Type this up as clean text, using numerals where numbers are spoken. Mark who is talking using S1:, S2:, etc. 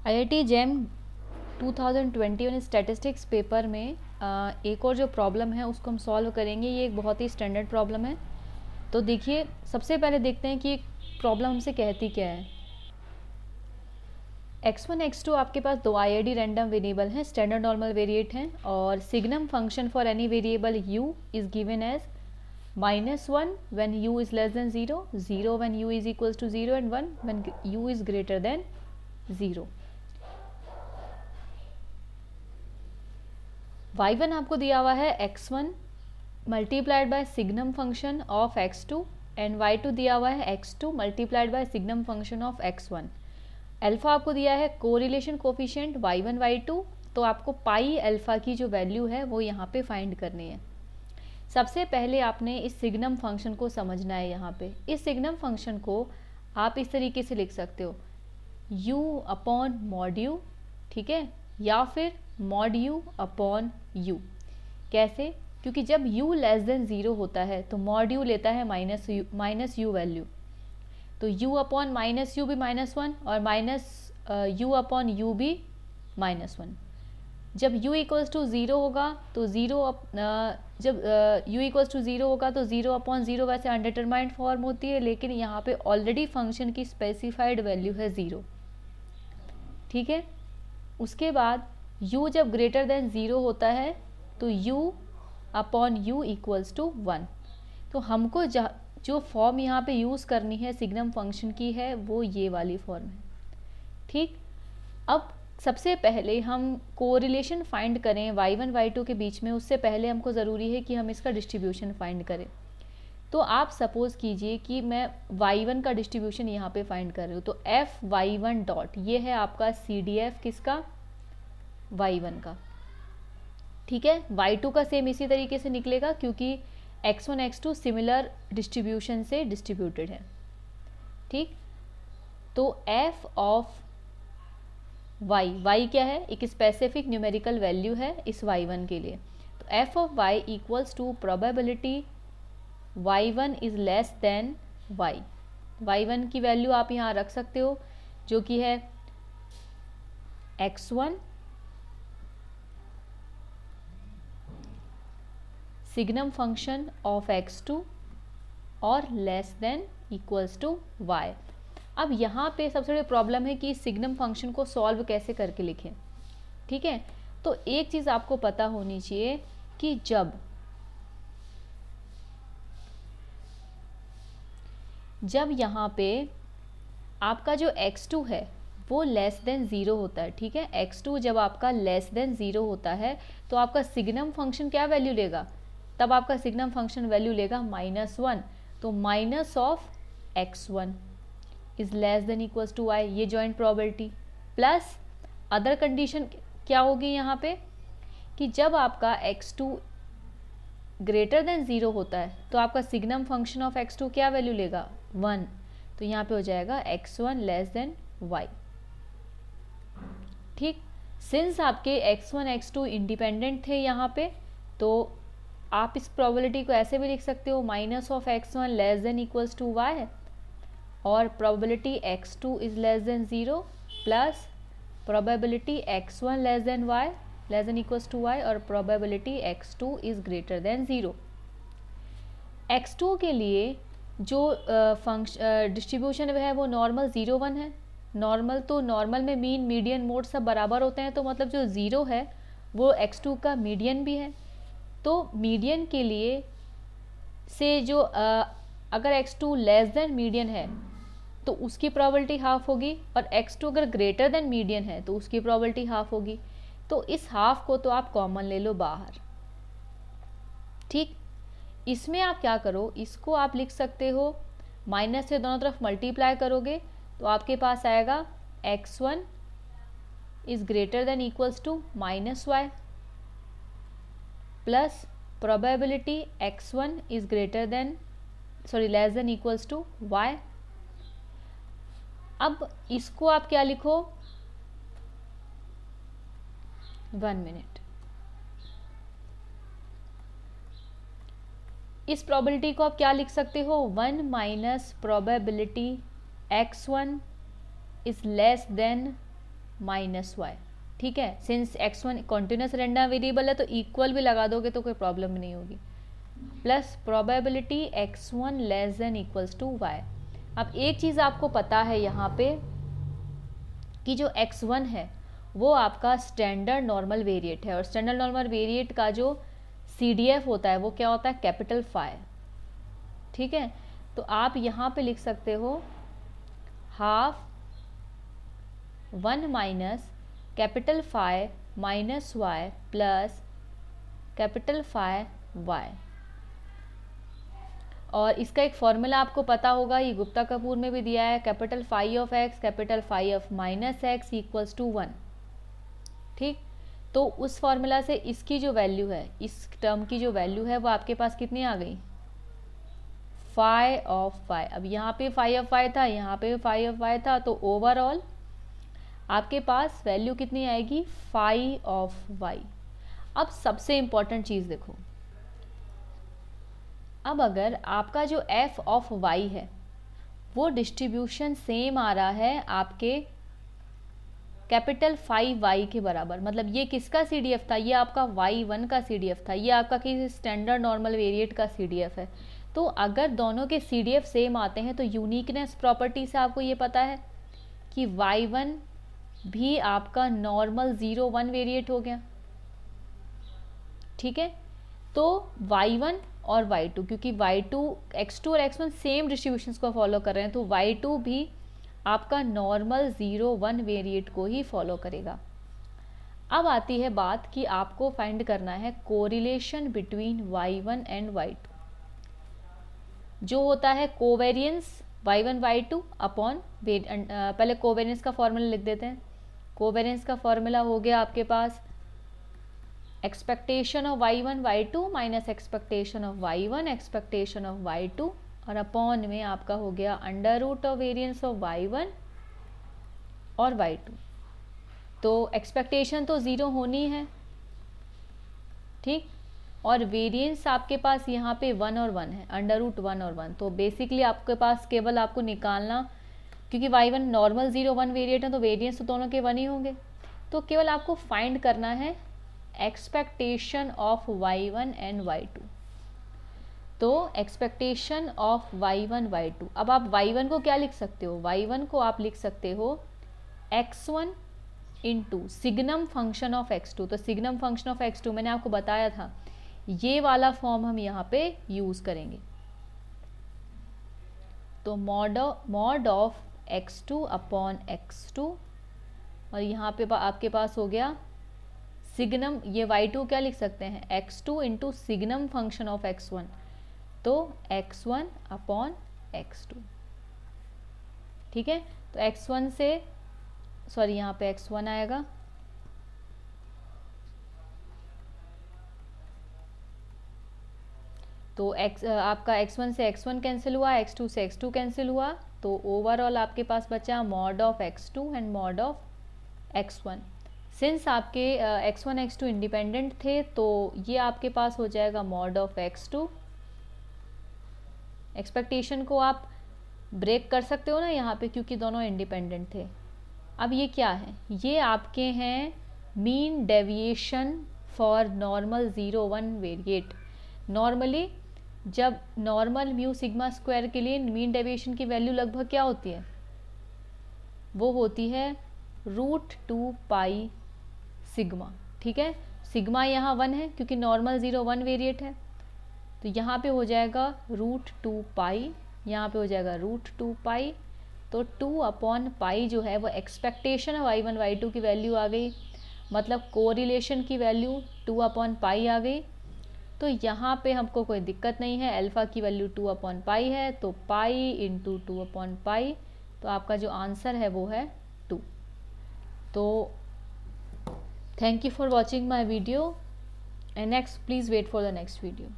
S1: IIT JEM 2021 statistics paper में एक और जो प्रॉब्लम है उसको हम सॉल्व करेंगे। ये एक बहुत ही स्टैंडर्ड प्रॉब्लम है। तो देखिए, सबसे पहले देखते हैं कि प्रॉब्लम हमसे कहती क्या है। x1 x2 आपके पास दो IID रैंडम वेरिएबल हैं, स्टैंडर्ड नॉर्मल वेरिएट हैं, और signum function for any variable u is given as -1 when u is less than 0, 0 when u is equals to 0 and 1 when u is greater than 0। y1 आपको दिया हुआ है x1 multiplied by signum function of x2 and y2 दिया हुआ है x2 multiplied by signum function of x1। Alpha आपको दिया है कोरिलेशन कोफिशिएंट y1 y2, तो आपको पाई अल्फा की जो वैल्यू है वो यहाँ पे फाइंड करनी है। सबसे पहले आपने इस सिग्नम फंक्शन को समझना है। यहाँ पे इस सिग्नम फंक्शन को आप इस तरीके से लिख सकते हो u अपॉन मॉड u, ठीक है, या फिर मॉड u अपॉन u। कैसे? क्योंकि जब u लेस देन 0 होता है तो मॉड u लेता है माइनस u वैल्यू, तो u अपॉन माइनस u भी -1 और माइनस u अपॉन u भी -1। जब u इक्वल्स टू 0 होगा तो जब u इक्वल्स टू 0 होगा तो 0 अपॉन 0 वैसे अनडिटरमाइंड फॉर्म होती है, लेकिन यहाँ पे ऑलरेडी फंक्शन की स्पेसिफाइड वैल्यू है 0, ठीक है। उसके बाद u जब ग्रेटर देन 0 होता है तो u upon u equals to 1। तो हमको जो फॉर्म यहाँ पे यूज़ करनी है सिग्नम फंक्शन की है वो ये वाली फॉर्म है, ठीक। अब सबसे पहले हम कोरिलेशन फाइंड करें y1 y2 के बीच में, उससे पहले हमको ज़रूरी है कि हम इसका डिस्ट्रीब्यूशन फाइंड करें। तो आप सपोज़ कीजिए कि मैं y1 का डिस्ट्रीब्यूशन यहाँ पे फाइंड कर रही हूँ, तो f y1 डॉट ये है आपका CDF किसका, y1 का, ठीक है। y2 का सेम इसी तरीके से निकलेगा क्योंकि x1 x2 सिमिलर डिस्ट्रीब्यूशन से डिस्ट्रीब्यूटेड है, ठीक। तो f ऑफ y क्या है, एक स्पेसिफिक न्यूमेरिकल वैल्यू है इस y1 के लिए। तो f of y equals to probability y1 is less than y1 की वैल्यू आप यहाँ रख सकते हो जो कि है x1 signum function of x2 और less than equals to y। अब यहाँ पे सबसे बड़ी प्रॉब्लम है कि सिग्नम फंक्शन को सॉल्व कैसे करके लिखें, ठीक है। तो एक चीज़ आपको पता होनी चाहिए कि जब यहाँ पे आपका जो x2 है वो लेस देन 0 होता है, ठीक है। x2 जब आपका लेस देन 0 होता है तो आपका सिग्नम फंक्शन क्या वैल्यू लेगा, तब आपका सिग्नम फंक्शन वैल्यू लेगा -1। तो minus of x1 is less than equals to y, ये joint probability plus other condition क्या होगी यहाँ पे कि जब आपका x2 ग्रेटर देन 0 होता है तो आपका सिग्नम फंक्शन ऑफ x2 क्या वैल्यू लेगा 1, तो यहाँ पे हो जाएगा x1 लेस देन y, ठीक। सिंस आपके x1 x2 इंडिपेंडेंट थे यहाँ पे, तो आप इस प्रोबेबिलिटी को ऐसे भी लिख सकते हो minus of x1 less than equals to y, और probability x2 is less than 0 plus probability x1 less than y less than equals to y, और probability x2 is greater than 0। x2 के लिए जो डिस्ट्रीब्यूशन है वो normal 0 1 है। Normal तो normal में मीन मीडियन मोड सब बराबर होते हैं, तो मतलब जो 0 है वो x2 का मीडियन भी है। तो मीडियन के लिए से जो अगर x2 लेस देन मीडियन है तो उसकी प्रोबेबिलिटी हाफ होगी, और x2 अगर ग्रेटर देन मीडियन है तो उसकी प्रोबेबिलिटी हाफ होगी। तो इस हाफ को तो आप कॉमन ले लो बाहर, ठीक। इसमें आप क्या करो, इसको आप लिख सकते हो माइनस से दोनों तरफ मल्टीप्लाई करोगे तो आपके पास आएगा x1 is greater than equals to -y plus probability x1 is greater than less than equals to y। अब इसको आप क्या लिखो, 1 मिनट, इस प्रोबेबिलिटी को आप क्या लिख सकते हो 1 minus probability x1 is less than minus y, ठीक है। Since x1 continuous random variable है तो इक्वल भी लगा दोगे तो कोई प्रॉब्लम नहीं होगी, plus probability x1 less than equals to y। अब एक चीज़ आपको पता है यहाँ पे कि जो x1 है वो आपका स्टैंडर्ड नॉर्मल वेरिएट है, और स्टैंडर्ड नॉर्मल वेरिएट का जो CDF होता है वो क्या होता है, कैपिटल फाई, ठीक है। तो आप यहाँ पे लिख सकते हो half 1 minus capital phi minus y plus capital phi y. और इसका एक फॉर्मूला आपको पता होगा, ये गुप्ता कपूर में भी दिया है, capital phi of x capital phi of minus x equals to 1, ठीक। तो उस फॉर्मूला से इसकी जो वैल्यू है, इस टर्म की जो वैल्यू है वो आपके पास कितनी आ गई, फाई ऑफ फाई। अब यहाँ पे फाई ऑफ फाई था, यहाँ पे फाई ऑफ फाई था, तो ओवरऑल आपके पास वैल्यू कितनी आएगी, फाई ऑफ वाई। अब सबसे इंपॉर्टेंट चीज़ देखो, अब अगर आपका जो एफ ऑफ वाई है वो डिस्ट्रीब्यूशन सेम आ रहा है आपके कैपिटल फाई वाई के बराबर, मतलब ये किसका CDF था, ये आपका y1 का CDF था, ये आपका किसी स्टैंडर्ड नॉर्मल वेरिएट का CDF है। तो अगर दोनों के CDF सेम आते हैं तो यूनिकनेस प्रॉपर्टी से आपको ये पता है कि y1 भी आपका नॉर्मल 0-1 वेरिएट हो गया, ठीक है। तो y1 और y2, क्योंकि y2 x2 और x1 सेम डिस्ट्रीब्यूशंस को फॉलो कर रहे हैं, तो y2 भी आपका नॉर्मल 0-1 वेरिएट को ही फॉलो करेगा। अब आती है बात कि आपको फाइंड करना है correlation between y1 and y2, जो होता है कोवेरियंस y1 y2 अपॉन, पहले कोवेरियंस का फॉर्मूला लिख देते हैं। कोवेरियंस का फॉर्मूला हो गया आपके पास expectation of y1 y2 minus expectation of y1 expectation of y2, और अपॉन में आपका हो गया under root of variance of y1 और y2। तो एक्सपेक्टेशन तो 0 होनी है, ठीक, और वेरिएंस आपके पास यहाँ पे 1 और 1 है, अंडर रूट 1 और 1। तो बेसिकली आपके पास केवल आपको निकालना, क्योंकि y1 नॉर्मल 0-1 वेरिएट है तो वेरिएंस तो दोनों के 1 ही होंगे, तो केवल आपको फाइंड करना है expectation of y1 and y2। तो एक्सपेक्टेशन ऑफ y1 y2, अब आप y1 को क्या लिख सकते हो, y1 को आप लिख सकते हो x1 into signum function of x2। तो सिग्नम फंक्शन ऑफ x2 मैंने आपको बताया था, ये वाला फॉर्म हम यहाँ पे यूज़ करेंगे। तो mod of x2 upon x2, और यहाँ पे आपके पास हो गया सिग्नम, ये y2 क्या लिख सकते हैं, x2 into signum function of x1, तो x1 अपॉन x2, ठीक है। तो x1 से, सॉरी यहाँ पे x1 आएगा, तो आपका x1 से x1 कैंसिल हुआ, x2 से x2 कैंसिल हुआ, तो ओवरऑल आपके पास बचा mod of x2 and mod of x1। Since आपके x1 x2 इंडिपेंडेंट थे तो ये आपके पास हो जाएगा मॉड ऑफ x2। एक्सपेक्टेशन को आप ब्रेक कर सकते हो ना यहाँ पे, क्योंकि दोनों इंडिपेंडेंट थे। अब ये क्या है, ये आपके हैं mean deviation for normal 0-1 variate. Normally जब नॉर्मल म्यू सिग्मा स्क्वायर के लिए मीन डेविएशन की वैल्यू लगभग क्या होती है, वो होती है √2 पाई सिग्मा, ठीक है। सिग्मा यहाँ 1 है क्योंकि नॉर्मल 0-1 वेरिएट है, तो यहाँ पे हो जाएगा √2 पाई, यहाँ पे हो जाएगा √2 पाई। तो 2 अपॉन पाई जो है वो एक्सपेक्टेशन है y1 y2 की वैल्यू आ गई, मतलब कोरिलेशन की वैल्यू 2 अपॉन पाई आ गई। तो यहाँ पे हमको कोई दिक्कत नहीं है, अल्फ़ा की वैल्यू 2 अपॉन पाई है, तो पाई इंटू 2 अपॉन पाई, तो आपका जो आंसर है वो है 2। तो thank you for watching my video, and next please wait for the next video.